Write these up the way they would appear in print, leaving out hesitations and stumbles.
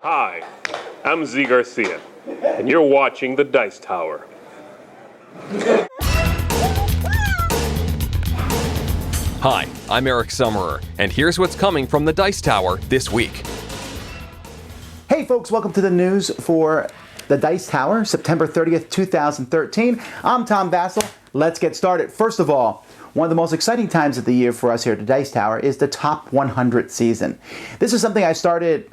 Hi, I'm Z Garcia, and you're watching The Dice Tower. Hi, I'm Eric Summerer, and here's what's coming from The Dice Tower this week. Hey folks, welcome to the news for The Dice Tower, September 30th, 2013. I'm Tom Vasel. Let's get started. First of all, one of the most exciting times of the year for us here at the Dice Tower is the Top 100 season. This is something I started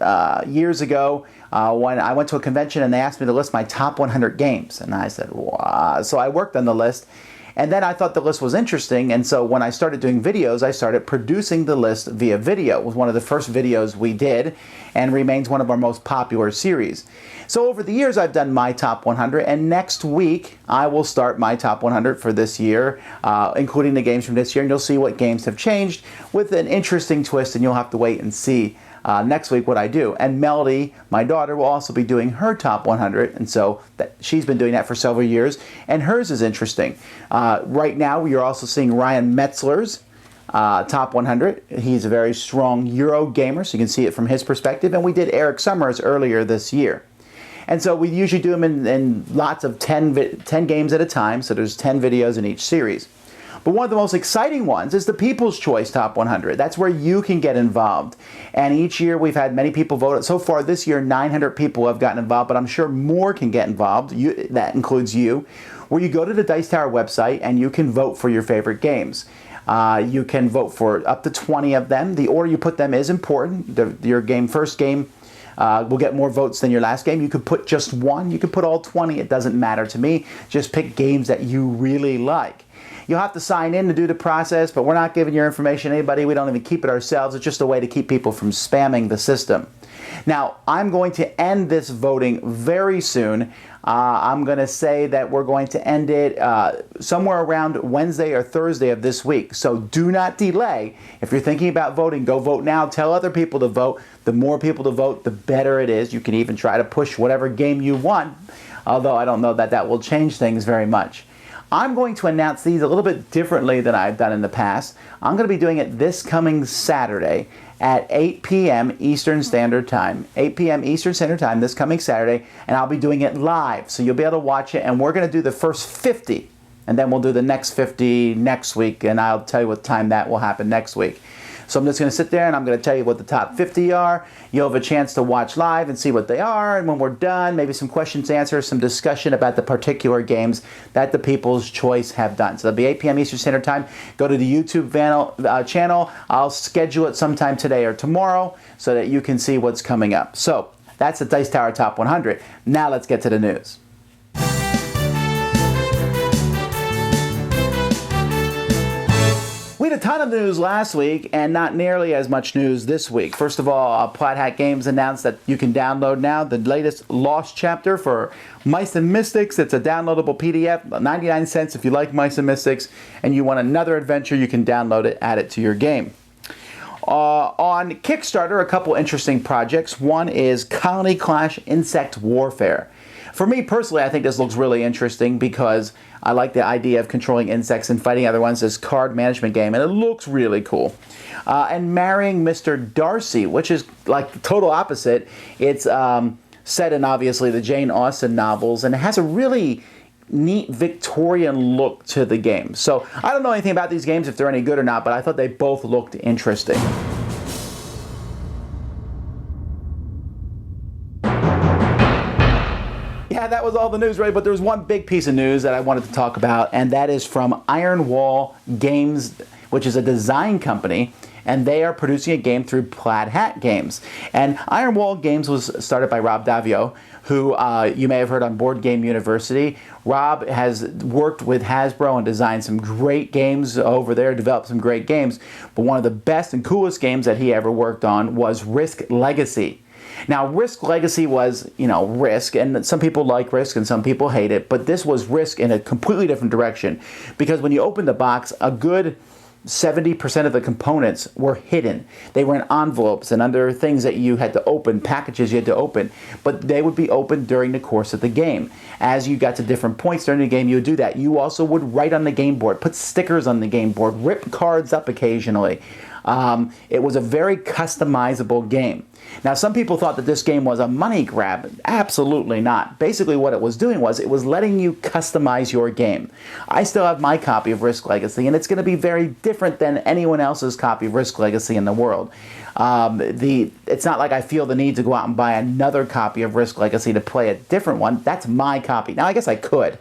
years ago when I went to a convention and they asked me to list my top 100 games. And I said, wow. So I worked on the list. And then I thought the list was interesting, and so when I started doing videos, I started producing the list via video. It was one of the first videos we did, and remains one of our most popular series. So over the years, I've done my top 100, and next week, I will start my top 100 for this year, including the games from this year, and you'll see what games have changed with an interesting twist, and you'll have to wait and see next week what I do. And Melody, my daughter, will also be doing her top 100, and so she's been doing that for several years, and hers is interesting. Right now, you're also seeing Ryan Metzler's top 100. He's a very strong Euro gamer, so you can see it from his perspective, and we did Eric Summers earlier this year. And so we usually do them in lots of 10 games at a time, so there's 10 videos in each series. But one of the most exciting ones is the People's Choice Top 100. That's where you can get involved. And each year we've had many people vote. So far this year, 900 people have gotten involved, but I'm sure more can get involved. That includes you. Where you go to the Dice Tower website and you can vote for your favorite games. You can vote for up to 20 of them. The order you put them is important. Your first game will get more votes than your last game. You could put just one. You could put all 20. It doesn't matter to me. Just pick games that you really like. You'll have to sign in to do the process, but we're not giving your information to anybody. We don't even keep it ourselves. It's just a way to keep people from spamming the system. Now, I'm going to end this voting very soon. I'm going to say that we're going to end it somewhere around Wednesday or Thursday of this week. So do not delay. If you're thinking about voting, go vote now. Tell other people to vote. The more people to vote, the better it is. You can even try to push whatever game you want, although I don't know that that will change things very much. I'm going to announce these a little bit differently than I've done in the past. I'm going to be doing it this coming Saturday at 8 p.m. Eastern Standard Time. 8 p.m. Eastern Standard Time this coming Saturday, and I'll be doing it live, so you'll be able to watch it, and we're going to do the first 50, and then we'll do the next 50 next week, and I'll tell you what time that will happen next week. So I'm just going to sit there and I'm going to tell you what the top 50 are. You'll have a chance to watch live and see what they are. And when we're done, maybe some questions, answers, some discussion about the particular games that the People's Choice have done. So it'll be 8 p.m. Eastern Standard Time. Go to the YouTube channel. I'll schedule it sometime today or tomorrow so that you can see what's coming up. So that's the Dice Tower Top 100. Now let's get to the news. We had a ton of news last week and not nearly as much news this week. First of all, Plaid Hat Games announced that you can download now the latest Lost chapter for Mice and Mystics. It's a downloadable PDF, 99 cents if you like Mice and Mystics and you want another adventure, you can download it, add it to your game. On Kickstarter, a couple interesting projects. One is Colony Clash Insect Warfare. For me personally, I think this looks really interesting because I like the idea of controlling insects and fighting other ones. This card management game, and it looks really cool. And Marrying Mr. Darcy, which is like the total opposite. It's set in, obviously, the Jane Austen novels, and it has a really neat Victorian look to the game. So I don't know anything about these games, if they're any good or not, but I thought they both looked interesting. Yeah, that was all the news, right? But there was one big piece of news that I wanted to talk about, and that is from Iron Wall Games, which is a design company, and they are producing a game through Plaid Hat Games. And Iron Wall Games was started by Rob Davio, who you may have heard on Board Game University. Rob has worked with Hasbro and designed some great games over there, developed some great games, but one of the best and coolest games that he ever worked on was Risk Legacy. Now, Risk Legacy was, Risk, and some people like Risk and some people hate it, but this was Risk in a completely different direction, because when you open the box, a good 70% of the components were hidden. They were in envelopes and under things that you had to open, packages you had to open, but they would be opened during the course of the game. As you got to different points during the game, you would do that. You also would write on the game board, put stickers on the game board, rip cards up occasionally. It was a very customizable game. Now, some people thought that this game was a money grab. Absolutely not. Basically, what it was doing was it was letting you customize your game. I still have my copy of Risk Legacy, and it's going to be very different than anyone else's copy of Risk Legacy in the world. It's not like I feel the need to go out and buy another copy of Risk Legacy to play a different one. That's my copy. Now, I guess I could.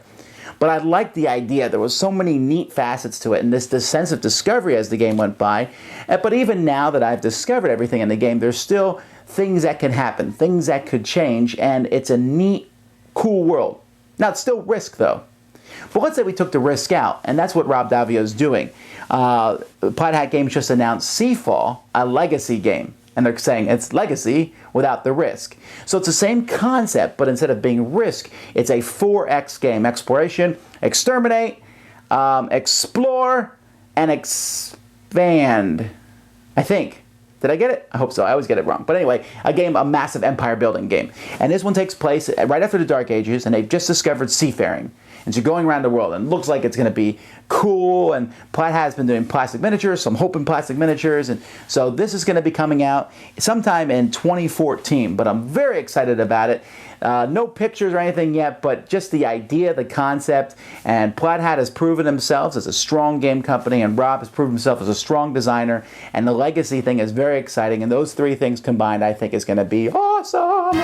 But I liked the idea. There was so many neat facets to it, and this sense of discovery as the game went by. But even now that I've discovered everything in the game, there's still things that can happen, things that could change, and it's a neat, cool world. Now, it's still Risk, though. But let's say we took the Risk out, and that's what Rob Daviau's doing. Plaid Hat Games just announced Seafall, a legacy game. And they're saying it's legacy without the Risk. So it's the same concept, but instead of being Risk, it's a 4X game. Exploration, exterminate, explore, and expand. I think. Did I get it? I hope so. I always get it wrong. But anyway, a massive empire building game. And this one takes place right after the Dark Ages, and they've just discovered seafaring. And so going around the world, and it looks like it's going to be cool, and Plaid Hat has been doing plastic miniatures, so I'm hoping plastic miniatures, and so this is going to be coming out sometime in 2014, but I'm very excited about it. No pictures or anything yet, but just the idea, the concept, and Plaid Hat has proven themselves as a strong game company, and Rob has proven himself as a strong designer, and the legacy thing is very exciting, and those three things combined I think is going to be awesome!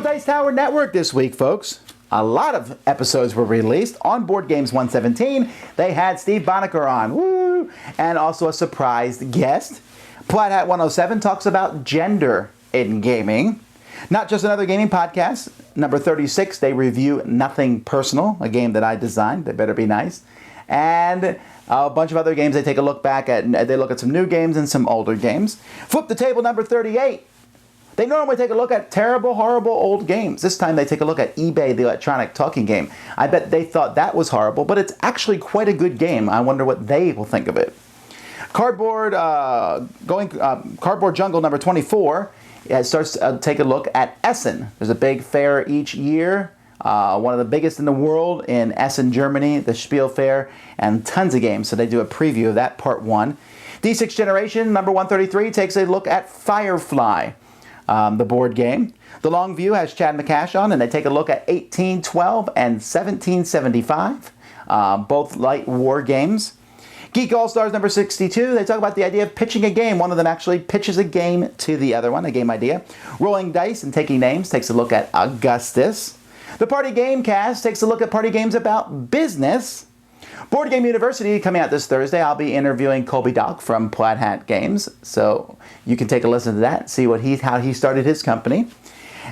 Dice Tower Network this week, folks. A lot of episodes were released. On Board Games 117, they had Steve Bonaker on, woo, and also a surprised guest. Plaid Hat 107 talks about gender in gaming. Not Just Another Gaming Podcast, number 36, they review Nothing Personal, a game that I designed. They better be nice. And a bunch of other games they take a look back at. They look at some new games and some older games. Flip the Table, number 38. They normally take a look at terrible, horrible old games. This time they take a look at eBay, the electronic talking game. I bet they thought that was horrible, but it's actually quite a good game. I wonder what they will think of it. Cardboard Jungle number 24 starts to take a look at Essen. There's a big fair each year, one of the biggest in the world in Essen, Germany, the Spiel Fair, and tons of games. So they do a preview of that, part 1. D6 Generation number 133 takes a look at Firefly. The board game. The Long View has Chad McCash on, and they take a look at 1812 and 1775, both light war games. Geek All-Stars number 62, they talk about the idea of pitching a game. One of them actually pitches a game to the other one, a game idea. Rolling Dice and Taking Names takes a look at Augustus. The Party Game Cast takes a look at party games about business. Board Game University coming out this Thursday. I'll be interviewing Colby Dock from Plaid Hat Games, so you can take a listen to that, see how he started his company.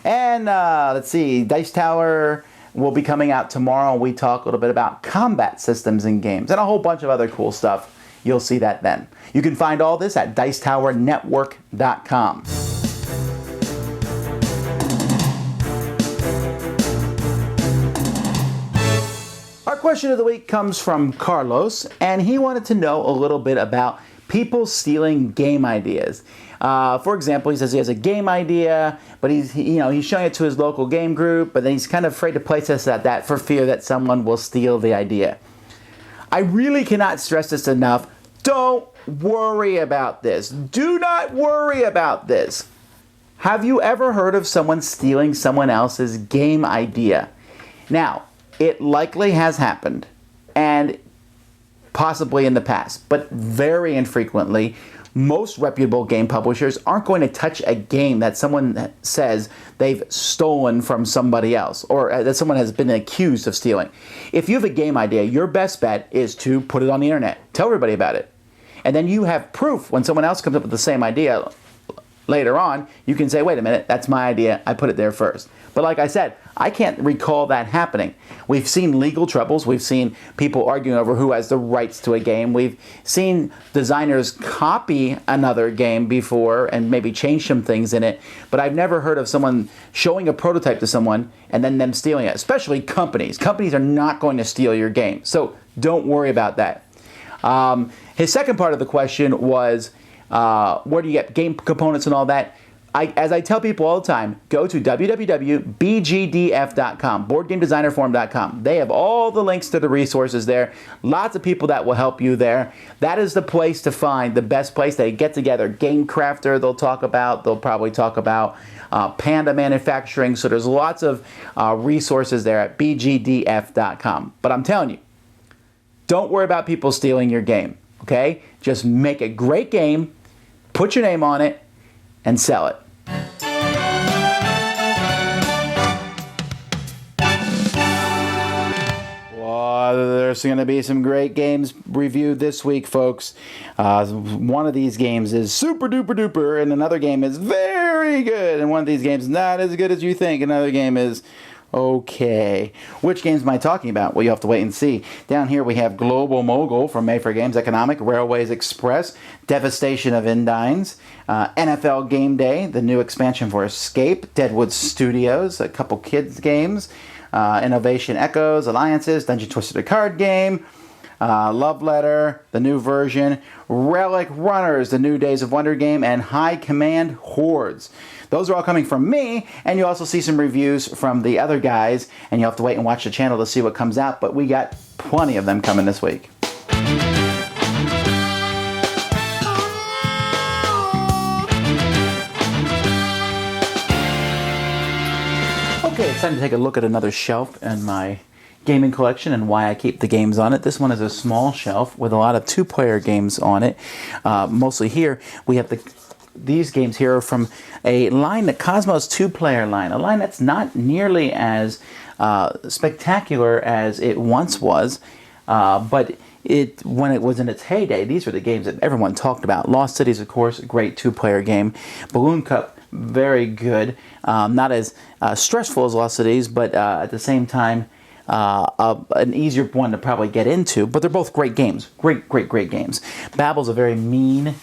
And let's see, Dice Tower will be coming out tomorrow. We talk a little bit about combat systems in games and a whole bunch of other cool stuff. You'll see that then. You can find all this at DicetowerNetwork.com. Our question of the week comes from Carlos, and he wanted to know a little bit about people stealing game ideas. For example, he says he has a game idea, but he's showing it to his local game group, but then he's kind of afraid to place us at that for fear that someone will steal the idea. I really cannot stress this enough. Don't worry about this. Do not worry about this. Have you ever heard of someone stealing someone else's game idea? Now, it likely has happened, and possibly in the past, but very infrequently. Most reputable game publishers aren't going to touch a game that someone says they've stolen from somebody else, or that someone has been accused of stealing. If you have a game idea, your best bet is to put it on the internet. Tell everybody about it. And then you have proof when someone else comes up with the same idea later on. You can say, wait a minute, that's my idea. I put it there first. But like I said, I can't recall that happening. We've seen legal troubles. We've seen people arguing over who has the rights to a game. We've seen designers copy another game before and maybe change some things in it. But I've never heard of someone showing a prototype to someone and then them stealing it, especially companies. Companies are not going to steal your game. So don't worry about that. His second part of the question was, where do you get game components and all that? as I tell people all the time, go to www.bgdf.com, boardgamedesignerforum.com. They have all the links to the resources there. Lots of people that will help you there. That is the place to find, the best place. They get together. Game Crafter they'll probably talk about Panda manufacturing. So there's lots of resources there at bgdf.com. But I'm telling you, don't worry about people stealing your game, okay? Just make a great game, put your name on it, and sell it. Well, there's going to be some great games reviewed this week, folks. One of these games is super duper duper, and another game is very good, and one of these games is not as good as you think. Another game is okay. Which games am I talking about? Well, you have to wait and see. Down here we have Global Mogul from Mayfair Games, Economic, Railways Express, Devastation of Endines, NFL Game Day, the new expansion for Escape, Deadwood Studios, a couple kids games, Innovation Echoes, Alliances, Dungeon Twister the card game, Love Letter, the new version, Relic Runners, the new Days of Wonder game, and High Command Hordes. Those are all coming from me, and you also see some reviews from the other guys, and you'll have to wait and watch the channel to see what comes out, but we got plenty of them coming this week. Okay, it's time to take a look at another shelf in my gaming collection and why I keep the games on it. This one is a small shelf with a lot of two-player games on it. Mostly here, we have these games here are from a line, the Cosmos two-player line, a line that's not nearly as spectacular as it once was, but when it was in its heyday, these were the games that everyone talked about. Lost Cities, of course, a great two-player game. Balloon Cup, very good. Not as stressful as Lost Cities, but at the same time, an easier one to probably get into. But they're both great games. Great games. Babble's a very mean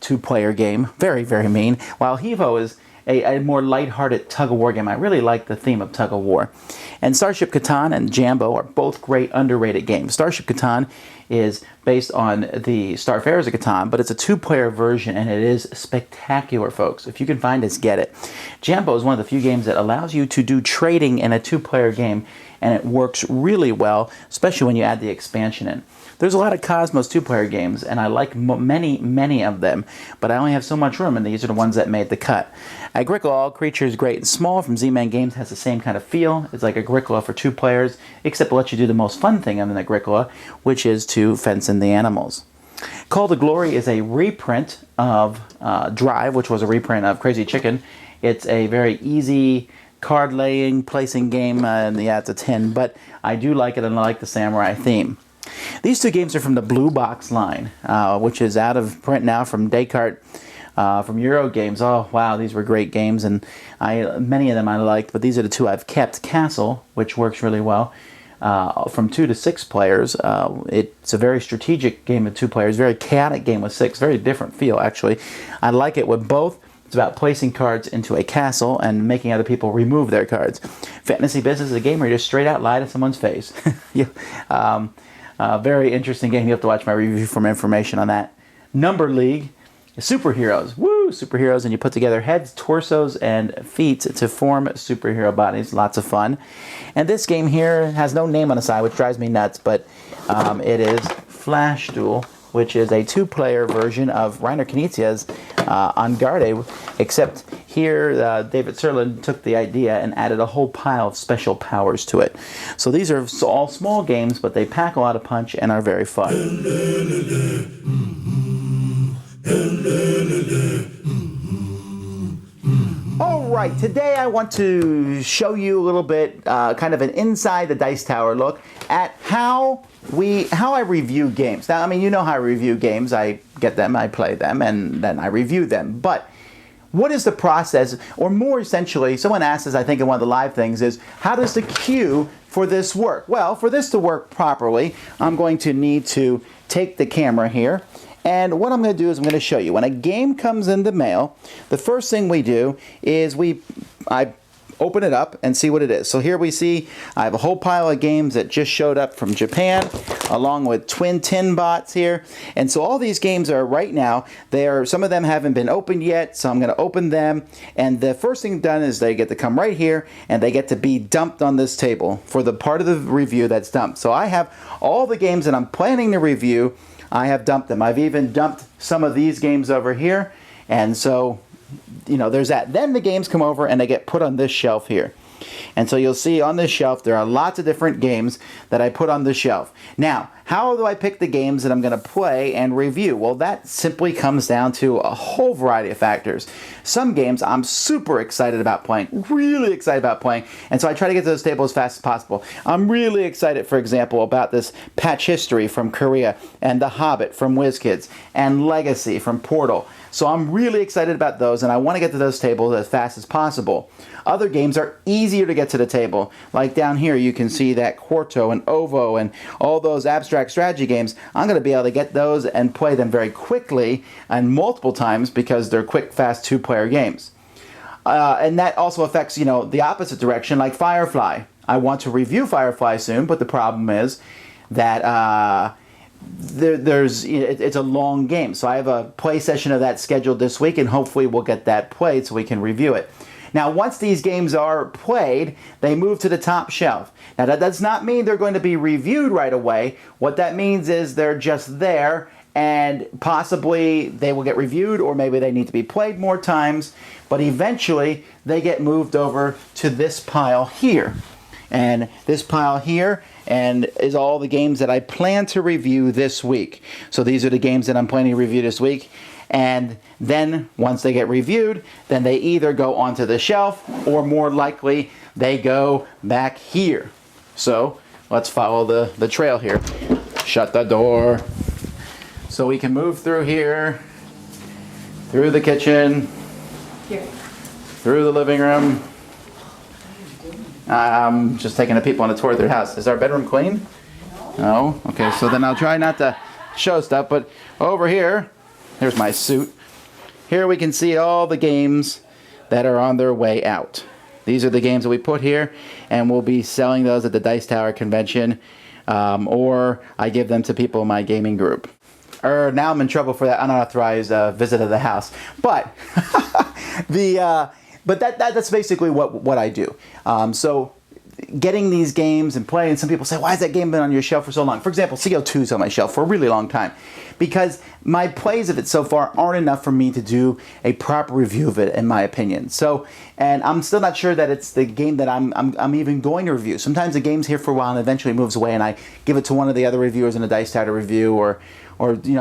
two-player game. Very, very mean. While Hevo is a more lighthearted tug-of-war game. I really like the theme of tug-of-war. And Starship Catan and Jambo are both great underrated games. Starship Catan is based on the Starfarers of Catan, but it's a two-player version, and it is spectacular, folks. If you can find it, get it. Jambo is one of the few games that allows you to do trading in a two-player game, and it works really well, especially when you add the expansion in. There's a lot of Cosmos two-player games, and I like many of them, but I only have so much room, and these are the ones that made the cut. Agricola, All Creatures Great and Small from Z-Man Games has the same kind of feel. It's like Agricola for two players, except it lets you do the most fun thing in Agricola, which is to fence in the animals. Call to Glory is a reprint of Drive, which was a reprint of Crazy Chicken. It's a very easy card laying, placing game, and yeah, it's a 10, but I do like it, and I like the samurai theme. These two games are from the Blue Box line, which is out of print now from Descartes, from Euro Games. Oh, wow, these were great games, and many of them I liked, but these are the two I've kept. Castle, which works really well, from 2 to 6 players. It's a very strategic game with 2 players, very chaotic game with 6, very different feel, actually. I like it with both. It's about placing cards into a castle and making other people remove their cards. Fantasy Business is a game where you just straight out lie to someone's face. Very interesting game. You have to watch my review for more information on that. Number League, superheroes. Woo! Superheroes, and you put together heads, torsos, and feet to form superhero bodies. Lots of fun. And this game here has no name on the side, which drives me nuts, but it is Flash Duel, which is a 2-player version of Reiner Knizia's On Garde, except here David Serlin took the idea and added a whole pile of special powers to it. So these are all small games, but they pack a lot of punch and are very fun. All right, today I want to show you a little bit, kind of an inside the Dice Tower look at how I review games. Now, I mean, you know how I review games. I get them, I play them, and then I review them. But what is the process, or more essentially, someone asked us, I think in one of the live things, is how does the queue for this work? Well, for this to work properly, I'm going to need to take the camera here, and what I'm going to do is I'm going to show you. When a game comes in the mail, the first thing we do is I open it up and see what it is. So here we see I have a whole pile of games that just showed up from Japan, along with Twin Tin Bots here. And so all these games are right now, some of them haven't been opened yet, so I'm going to open them. And the first thing done is they get to come right here and they get to be dumped on this table for the part of the review that's dumped. So I have all the games that I'm planning to review. I have dumped them. I've even dumped some of these games over here. And so, there's that. Then the games come over and they get put on this shelf here. And so you'll see on this shelf there are lots of different games that I put on the shelf. Now, how do I pick the games that I'm going to play and review? Well, that simply comes down to a whole variety of factors. Some games I'm super excited about playing, really excited about playing, and so I try to get to those tables as fast as possible. I'm really excited, for example, about this Patch History from Korea, and The Hobbit from WizKids, and Legacy from Portal. So I'm really excited about those, and I want to get to those tables as fast as possible. Other games are easier to get to the table. Like down here, you can see that Quarto and Ovo and all those abstract strategy games. I'm going to be able to get those and play them very quickly and multiple times because they're quick, fast, two-player games. And that also affects, the opposite direction, like Firefly. I want to review Firefly soon, but the problem is that it's a long game. So I have a play session of that scheduled this week, and hopefully we'll get that played so we can review it. Now, once these games are played, they move to the top shelf. Now, that does not mean they're going to be reviewed right away. What that means is they're just there, and possibly they will get reviewed, or maybe they need to be played more times, but eventually they get moved over to this pile here. And this pile here is all the games that I plan to review this week. So these are the games that I'm planning to review this week. And then once they get reviewed, then they either go onto the shelf or more likely they go back here. So let's follow the trail here. Shut the door. So we can move through here, through the kitchen, through the living room. I'm just taking a peep on a tour of their house. Is our bedroom clean? No? Okay, so then I'll try not to show stuff, but over here, here's my suit. Here we can see all the games that are on their way out. These are the games that we put here, and we'll be selling those at the Dice Tower convention, or I give them to people in my gaming group. Now I'm in trouble for that unauthorized visit of the house. But that's basically what I do. So getting these games and playing, some people say, why has that game been on your shelf for so long? For example, CO2 is on my shelf for a really long time because my plays of it so far aren't enough for me to do a proper review of it, in my opinion. So, and I'm still not sure that it's the game that I'm even going to review. Sometimes the game's here for a while and eventually moves away, and I give it to one of the other reviewers in a Dice Tower review, or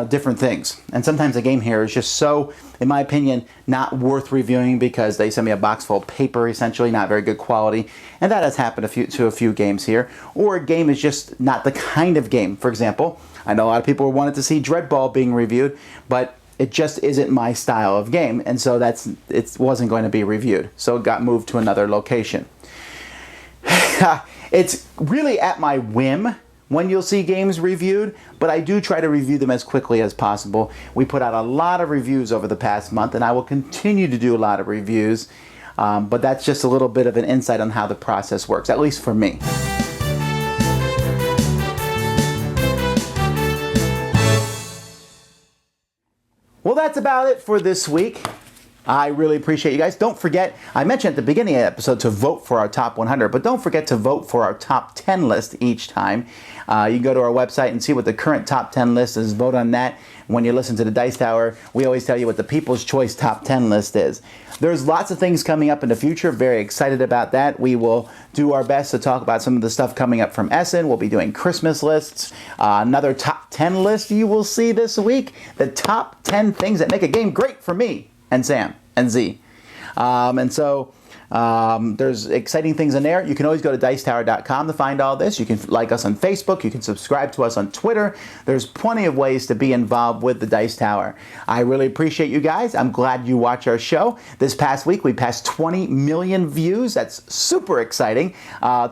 different things. And sometimes the game here is just so, in my opinion, not worth reviewing because they send me a box full of paper, essentially, not very good quality. And that has happened to a few games here. Or a game is just not the kind of game. For example, I know a lot of people wanted to see Dreadball being reviewed, but it just isn't my style of game. And so it wasn't going to be reviewed. So it got moved to another location. It's really at my whim when you'll see games reviewed, but I do try to review them as quickly as possible. We put out a lot of reviews over the past month, and I will continue to do a lot of reviews, but that's just a little bit of an insight on how the process works, at least for me. Well, that's about it for this week. I really appreciate you guys. Don't forget, I mentioned at the beginning of the episode to vote for our top 100, but don't forget to vote for our top 10 list each time. You can go to our website and see what the current top 10 list is. Vote on that. When you listen to the Dice Tower, we always tell you what the People's Choice top 10 list is. There's lots of things coming up in the future. Very excited about that. We will do our best to talk about some of the stuff coming up from Essen. We'll be doing Christmas lists. Another top 10 list you will see this week. The top 10 things that make a game great for me and Sam and Z. There's exciting things in there. You can always go to Dicetower.com to find all this. You can like us on Facebook. You can subscribe to us on Twitter. There's plenty of ways to be involved with the Dice Tower. I really appreciate you guys. I'm glad you watch our show. This past week, we passed 20 million views. That's super exciting.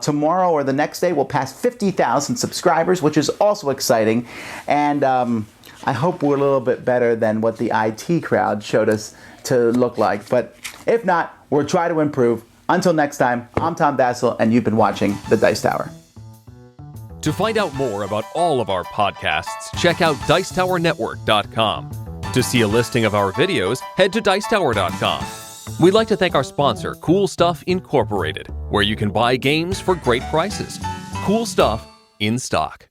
Tomorrow or the next day, we'll pass 50,000 subscribers, which is also exciting. And I hope we're a little bit better than what the IT crowd showed us to look like. But if not, we'll try to improve. Until next time, I'm Tom Vasel, and you've been watching The Dice Tower. To find out more about all of our podcasts, check out DicetowerNetwork.com. To see a listing of our videos, head to Dicetower.com. We'd like to thank our sponsor, Cool Stuff Incorporated, where you can buy games for great prices. Cool stuff in stock.